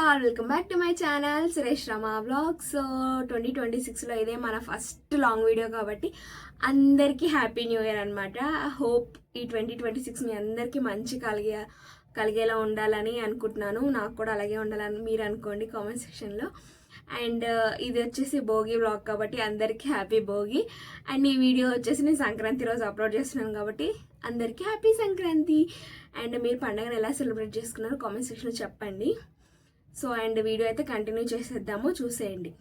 All welcome back to my channel Suresh Rama vlogs. So 2026లో ఇదే మన ఫస్ట్ లాంగ్ వీడియో కాబట్టి అందరికీ హ్యాపీ న్యూ ఇయర్ అనమాట. హోప్ ఈ 2026 మీ అందరికీ మంచి కలిగేలా ఉండాలని అనుకుంటున్నాను. నాకు కూడా అలాగే ఉండాలని మీరు అనుకోండి కామెంట్ సెక్షన్లో. అండ్ ఇది వచ్చేసి భోగి వ్లాగ్ కాబట్టి అందరికీ హ్యాపీ భోగి. అండ్ ఈ వీడియో వచ్చేసి నేను సంక్రాంతి రోజు అప్లోడ్ చేస్తున్నాను కాబట్టి అందరికీ హ్యాపీ సంక్రాంతి. అండ్ మీరు పండుగను ఎలా సెలబ్రేట్ చేసుకున్నారో కామెంట్ సెక్షన్లో చెప్పండి. సో అండ్ వీడియో అయితే కంటిన్యూ చేసేద్దాము, చూసేయండి.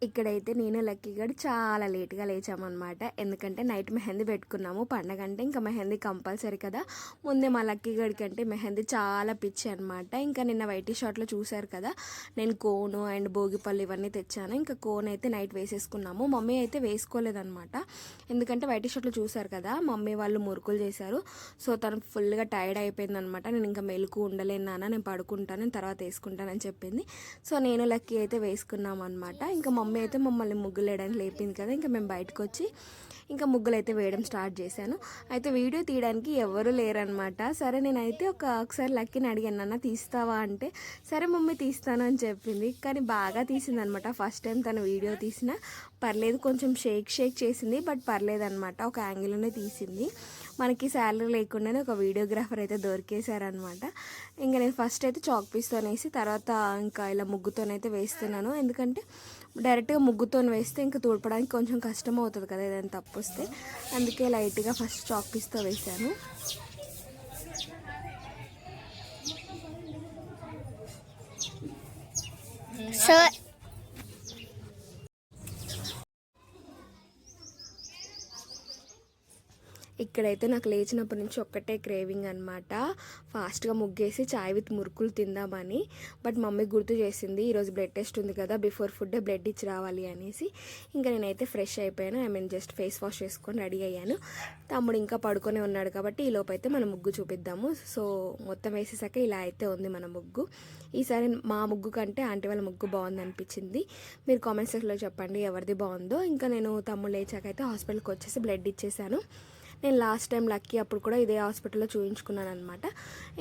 ఇక్కడైతే నేను లక్కీ గడ్ చాలా లేట్గా లేచామన్నమాట. ఎందుకంటే నైట్ మెహందీ పెట్టుకున్నాము. పండగ అంటే ఇంకా మెహందీ కంపల్సరీ కదా. ముందే మా లక్కీ గడికి అంటే మెహందీ చాలా పిచ్చి అనమాట. ఇంకా నిన్న వైటీ షాట్లో చూశారు కదా, నేను కోను అండ్ భోగిపళ్ళు ఇవన్నీ తెచ్చాను. ఇంకా కోన్ అయితే నైట్ వేసేసుకున్నాము. మమ్మీ అయితే వేసుకోలేదన్నమాట. ఎందుకంటే వైటీ షాట్లో చూశారు కదా, మమ్మీ వాళ్ళు మురుకులు చేశారు. సో తను ఫుల్గా టైర్డ్ అయిపోయిందనమాట. నేను ఇంకా మెలకు ఉండలేను నాన్న, నేను పడుకుంటాను, నేను తర్వాత వేసుకుంటానని చెప్పింది. సో నేను లక్కీ అయితే వేసుకున్నాం అనమాట. ఇంకా మమ్మీ అయితే మమ్మల్ని ముగ్గులు వేయడానికి లేపింది కదా, ఇంకా మేము బయటకు వచ్చి ఇంకా ముగ్గులు అయితే వేయడం స్టార్ట్ చేశాను. అయితే వీడియో తీయడానికి ఎవరు లేరనమాట. సరే నేనైతే ఒకసారి లక్కీని అడిగాను, నాన్న తీస్తావా అంటే సరే మమ్మీ తీస్తాను అని చెప్పింది. కానీ బాగా తీసింది అనమాట. ఫస్ట్ టైం తను వీడియో తీసినా పర్లేదు, కొంచెం షేక్ చేసింది, బట్ పర్లేదు అనమాట. ఒక యాంగిల్లోనే తీసింది. మనకి శాలరీ లేకుండానే ఒక వీడియోగ్రాఫర్ అయితే దొరికేశారనమాట. ఇంకా నేను ఫస్ట్ అయితే చాక్ పీస్తో వేసి తర్వాత ఇంకా ఇలా ముగ్గుతోనైతే వేస్తున్నాను. ఎందుకంటే డైరెక్ట్గా ముగ్గుతో వేస్తే ఇంకా తుడపడానికి కొంచెం కష్టం అవుతుంది కదా ఏదైనా తప్పు వస్తే. అందుకే లైట్గా ఫస్ట్ చాక్ పీస్తో వేసాను. సో ఇక్కడైతే నాకు లేచినప్పటి నుంచి ఒక్కటే క్రేవింగ్ అనమాట, ఫాస్ట్గా ముగ్గేసి చాయ్ విత్ మురుకులు తిందామని. బట్ మమ్మీ గుర్తు చేసింది, ఈరోజు బ్లడ్ టెస్ట్ ఉంది కదా, బిఫోర్ ఫుడ్ బ్లడ్ ఇచ్చి రావాలి అనేసి. ఇంకా నేనైతే ఫ్రెష్ అయిపోయాను, జస్ట్ ఫేస్ వాష్ చేసుకొని రెడీ అయ్యాను. తమ్ముడు ఇంకా పడుకొని ఉన్నాడు కాబట్టి ఈ లోపు అయితే మనం ముగ్గు చూపిద్దాము. సో మొత్తం వేసేసాక ఇలా అయితే ఉంది మన ముగ్గు. ఈసారి మా ముగ్గు కంటే ఆంటీ వాళ్ళ ముగ్గు బాగుంది అనిపించింది. మీరు కామెంట్ సెక్షన్లో చెప్పండి ఎవరిది బాగుందో. ఇంకా నేను తమ్ముడు లేచాక అయితే హాస్పిటల్కి వచ్చేసి బ్లడ్ ఇచ్చేసాను. నేను లాస్ట్ టైం లక్కీ అప్పుడు కూడా ఇదే హాస్పిటల్లో చూయించుకున్నాను అనమాట.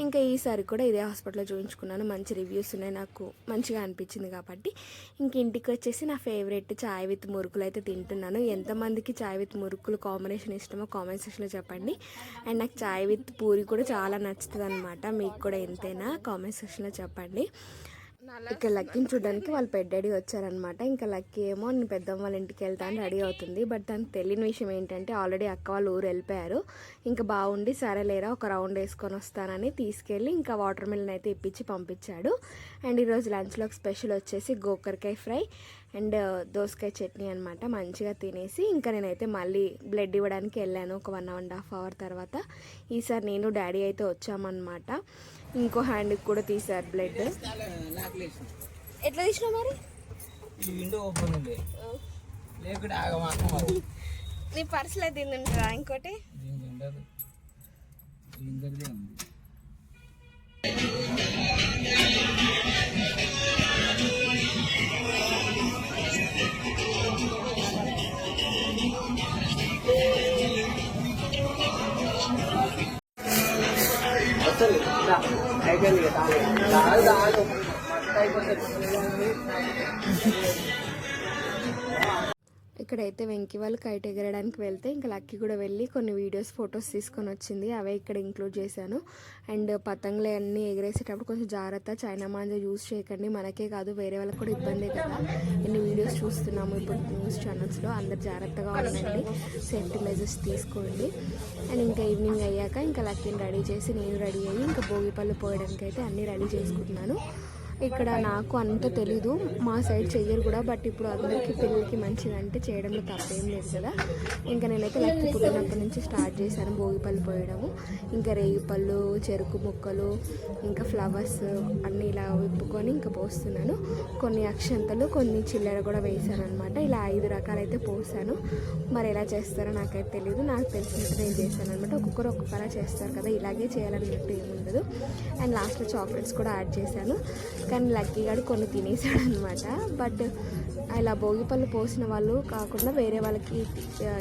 ఇంకా ఈసారి కూడా ఇదే హాస్పిటల్లో చూయించుకున్నాను. మంచి రివ్యూస్ ఉన్నాయి, నాకు మంచిగా అనిపించింది కాబట్టి. ఇంక ఇంటికి వచ్చేసి నా ఫేవరెట్ చాయ్ విత్ మురుకులు అయితే తింటున్నాను. ఎంతమందికి చాయ్ విత్ మురుకులు కాంబినేషన్ ఇష్టమో కామెంట్ సెక్షన్లో చెప్పండి. అండ్ నాకు చాయ్ విత్ పూరి కూడా చాలా నచ్చుతుంది అనమాట. మీకు కూడా ఎంతైనా కామెంట్ సెక్షన్లో చెప్పండి. ఇక్కడ లక్కీని చూడడానికి వాళ్ళ పెద్ద డాడీ వచ్చారనమాట. ఇంకా లక్కీ ఏమో నేను పెద్దమ్మ వాళ్ళ ఇంటికి వెళ్తాను రెడీ అవుతుంది. బట్ దానికి తెలియని విషయం ఏంటంటే ఆల్రెడీ అక్క వాళ్ళు ఊరు వెళ్ళిపోయారు. ఇంకా బాగుండి సరే లేరా ఒక రౌండ్ వేసుకొని వస్తానని తీసుకెళ్ళి ఇంకా వాటర్ మిలన్ అయితే ఇప్పించి పంపించాడు. అండ్ ఈరోజు లంచ్లోకి స్పెషల్ వచ్చేసి గోకరకాయ ఫ్రై అండ్ దోసకాయ చట్నీ అనమాట. మంచిగా తినేసి ఇంకా నేనైతే మళ్ళీ బ్లడ్ ఇవ్వడానికి వెళ్ళాను ఒక 1.5 అవర్ తర్వాత. ఈసారి నేను డాడీ అయితే వచ్చామన్నమాట. ఇంకో హ్యాండ్కి కూడా తీసారు బ్లడ్. ఎట్లా తీసినా మరి నీ పర్సులో తింటుంటా ఇంకోటి. ఇక్కడైతే వెంకి వాళ్ళు కైట్ ఎగరడానికి వెళ్తే ఇంకా లక్కీ కూడా వెళ్ళి కొన్ని వీడియోస్ ఫొటోస్ తీసుకొని వచ్చింది. అవే ఇక్కడ ఇంక్లూడ్ చేశాను. అండ్ పతంగులు అన్నీ ఎగరేసేటప్పుడు కొంచెం జాగ్రత్త, చైనా మాంజా యూజ్ చేయకండి. మనకే కాదు వేరే వాళ్ళకి కూడా ఇబ్బందే కదా. ఎన్ని వీడియోస్ చూస్తున్నాము ఇప్పుడు న్యూస్ ఛానల్స్లో. అందరు జాగ్రత్తగా ఉండండి, సేఫ్టీ మెజర్స్ తీసుకోండి. అండ్ ఇంకా ఈవినింగ్ అయ్యాక ఇంకా లక్కీని రెడీ చేసి నేను రెడీ అయ్యి ఇంకా భోగిపళ్ళు పోయడానికి అయితే అన్నీ రెడీ చేసుకుంటున్నాను. ఇక్కడ నాకు అంత తెలీదు, మా సైడ్ చెయ్యరు కూడా. బట్ ఇప్పుడు అందరికీ పిల్లలకి మంచిదంటే చేయడంలో తప్పేం లేదు కదా. ఇంకా నేనైతే లక్కీ పుట్టినప్పటి నుంచి స్టార్ట్ చేశాను భోగిపళ్ళు పోయడము. ఇంకా రేగిపళ్ళు, చెరుకు ముక్కలు, ఇంకా ఫ్లవర్స్ అన్నీ ఇలా విప్పుకొని ఇంకా పోస్తున్నాను. కొన్ని అక్షంతలు, కొన్ని చిల్లర కూడా వేసాను అనమాట. ఇలా 5 రకాలైతే పోసాను. మరి ఎలా చేస్తారో నాకైతే తెలీదు, నాకు తెలిసినట్టు నేను చేశాను అనమాట. ఒక్కొక్కరు ఒక్కొక్కలా చేస్తారు కదా, ఇలాగే చేయాలన్నట్టు ఏముండదు. అండ్ లాస్ట్లో చాక్లెట్స్ కూడా యాడ్ చేశాను. కానీ లక్కీ గారు కొన్ని తినేసాడు అనమాట. బట్ ఇలా భోగిపళ్ళు పోసిన వాళ్ళు కాకుండా వేరే వాళ్ళకి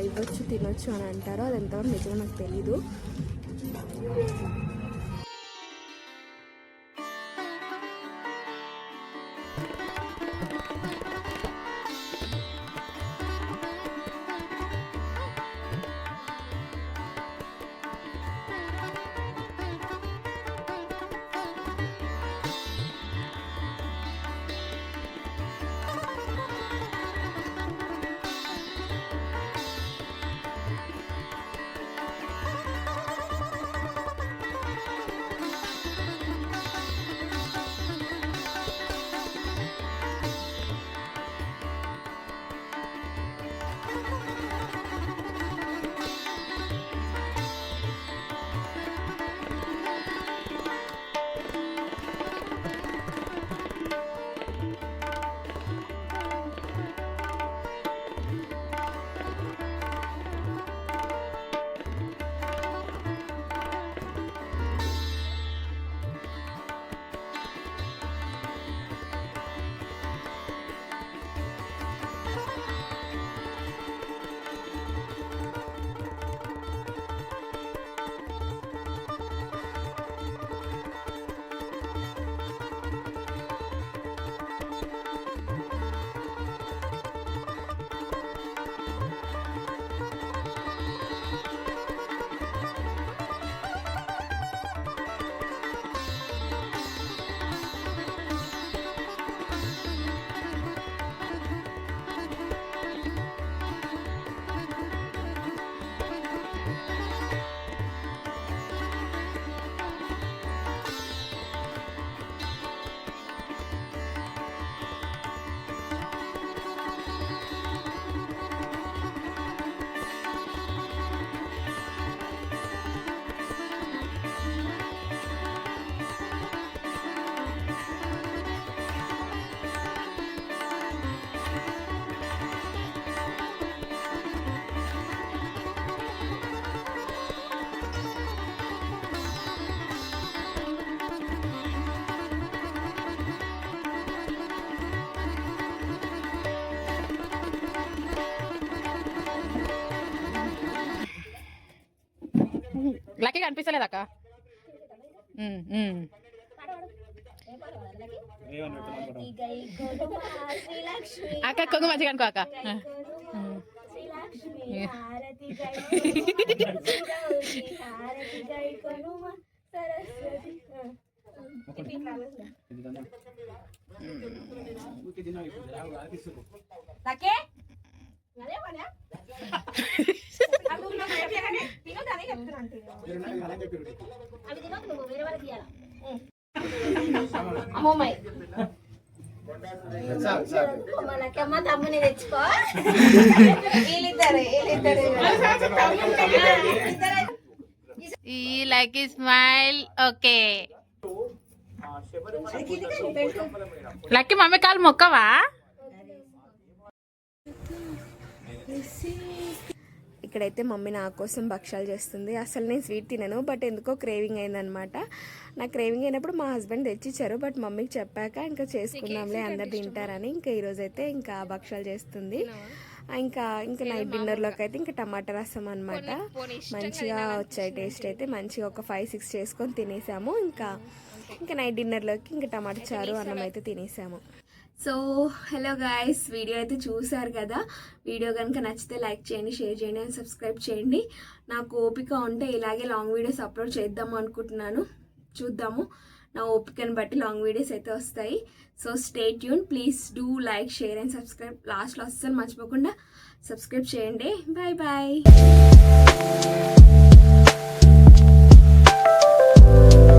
ఇవ్వచ్చు, తినొచ్చు అని అంటారు. అది ఎంతవరకు నిజమో నాకు తెలీదు. లక్కీ కనిపిస్తలేదు అక్క. అక్క కొంగు మంచిగా అనుకో అక్క. మనకమ్మ తమ్ముని తెచ్చుకో. ఈ lucky smile. Okay lucky mummy కాలు మొక్కవా? ఇక్కడైతే మమ్మీ నా కోసం భక్షాలు చేస్తుంది. అసలు నేను స్వీట్ తినను, బట్ ఎందుకో క్రేవింగ్ అయిందనమాట. నాకు క్రేవింగ్ అయినప్పుడు మా హస్బెండ్ తెచ్చిచ్చారు, బట్ మమ్మీకి చెప్పాక ఇంకా చేసుకుందాంలే అందరు తింటారని ఇంకా ఈరోజైతే ఇంకా భక్షాలు చేస్తుంది. ఇంకా నైట్ డిన్నర్లోకి అయితే ఇంకా టమాటా రసం అనమాట. మంచిగా వచ్చాయి టేస్ట్ అయితే. మంచిగా ఒక 5-6 చేసుకొని తినేసాము. ఇంకా నైట్ డిన్నర్లోకి ఇంకా టమాటా చారు అన్నం అయితే తినేసాము. సో హలో గాయస్, వీడియో అయితే చూసారు కదా. వీడియో కనుక నచ్చితే లైక్ చేయండి, షేర్ చేయండి అండ్ సబ్స్క్రైబ్ చేయండి. నాకు ఓపిక ఉంటే ఇలాగే లాంగ్ వీడియోస్ అప్లోడ్ చేద్దాము అనుకుంటున్నాను. చూద్దాము, నా ఓపికను బట్టి లాంగ్ వీడియోస్ అయితే వస్తాయి. So stay tune, please do like, share and subscribe. లాస్ట్లో అస్సలు మర్చిపోకుండా సబ్స్క్రైబ్ చేయండి. Bye bye.